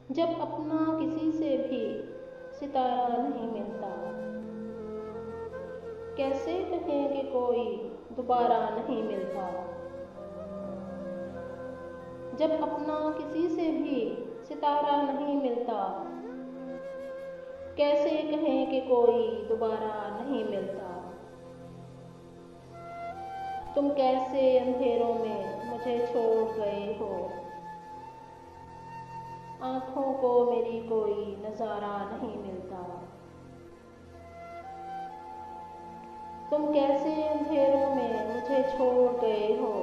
جب اپنا کسی سے بھی ستارہ نہیں ملتا، کیسے کہیں کہ کوئی دوبارہ نہیں ملتا۔ جب اپنا کسی سے بھی ستارہ نہیں ملتا، کیسے کہیں کہ کوئی دوبارہ نہیں ملتا۔ تم کیسے اندھیروں میں مجھے چھوڑ گئے ہو، آنکھوں کو میری کوئی نظارہ نہیں ملتا۔ تم کیسے اندھیروں میں مجھے چھوڑ گئے ہو،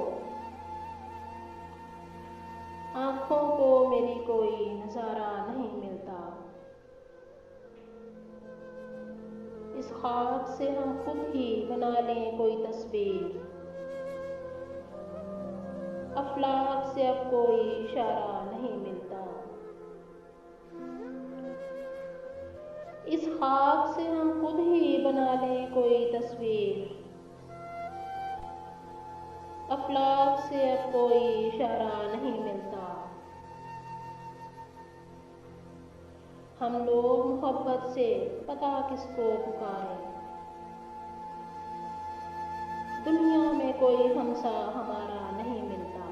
آنکھوں کو میری کوئی نظارہ نہیں ملتا۔ اس خاک سے ہم خود ہی بنا لیں کوئی تصویر، افلاک سے اب کوئی اشارہ نہیں ملتا۔ اس خاک سے ہم خود ہی بنا لیں کوئی تصویر، افلاک سے اب کوئی اشارہ نہیں ملتا۔ ہم لوگ محبت سے پتہ کس کو پکاریں، دنیا میں کوئی ہمسا ہمارا نہیں ملتا۔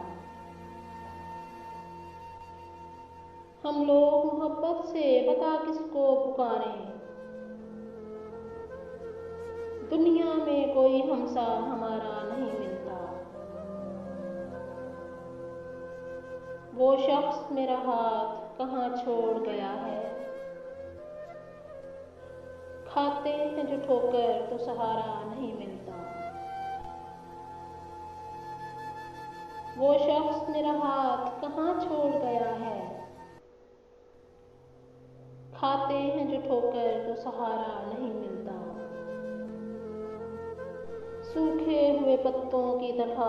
ہم لوگ محبت سے پتہ کس کو پکاریں، دنیا میں کوئی ہمسا ہمارا نہیں ملتا۔ وہ شخص میرا ہاتھ کہاں چھوڑ گیا ہے، کھاتے ہیں جو ٹھوکر تو سہارا نہیں ملتا۔ وہ شخص میرا ہاتھ کہاں چھوڑ گیا ہے، کھاتے ہیں جو ٹھوکر تو سہارا نہیں ملتا۔ سوکھے ہوئے پتوں کی طرح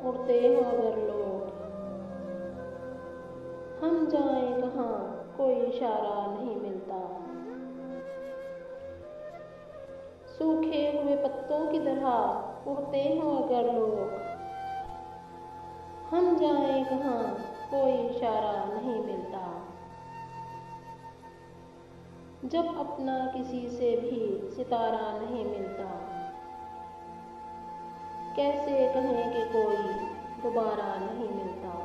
اڑتے ہیں اگر لوگ، ہم جائیں کہاں کوئی اشارہ نہیں ملتا۔ سوکھے ہوئے پتوں کی طرح اڑتے ہیں اگر لوگ، ہم جائیں کہاں کوئی اشارہ نہیں ملتا۔ جب اپنا کسی سے بھی ستارہ نہیں ملتا، کیسے کہیں کہ کوئی دوبارہ نہیں ملتا۔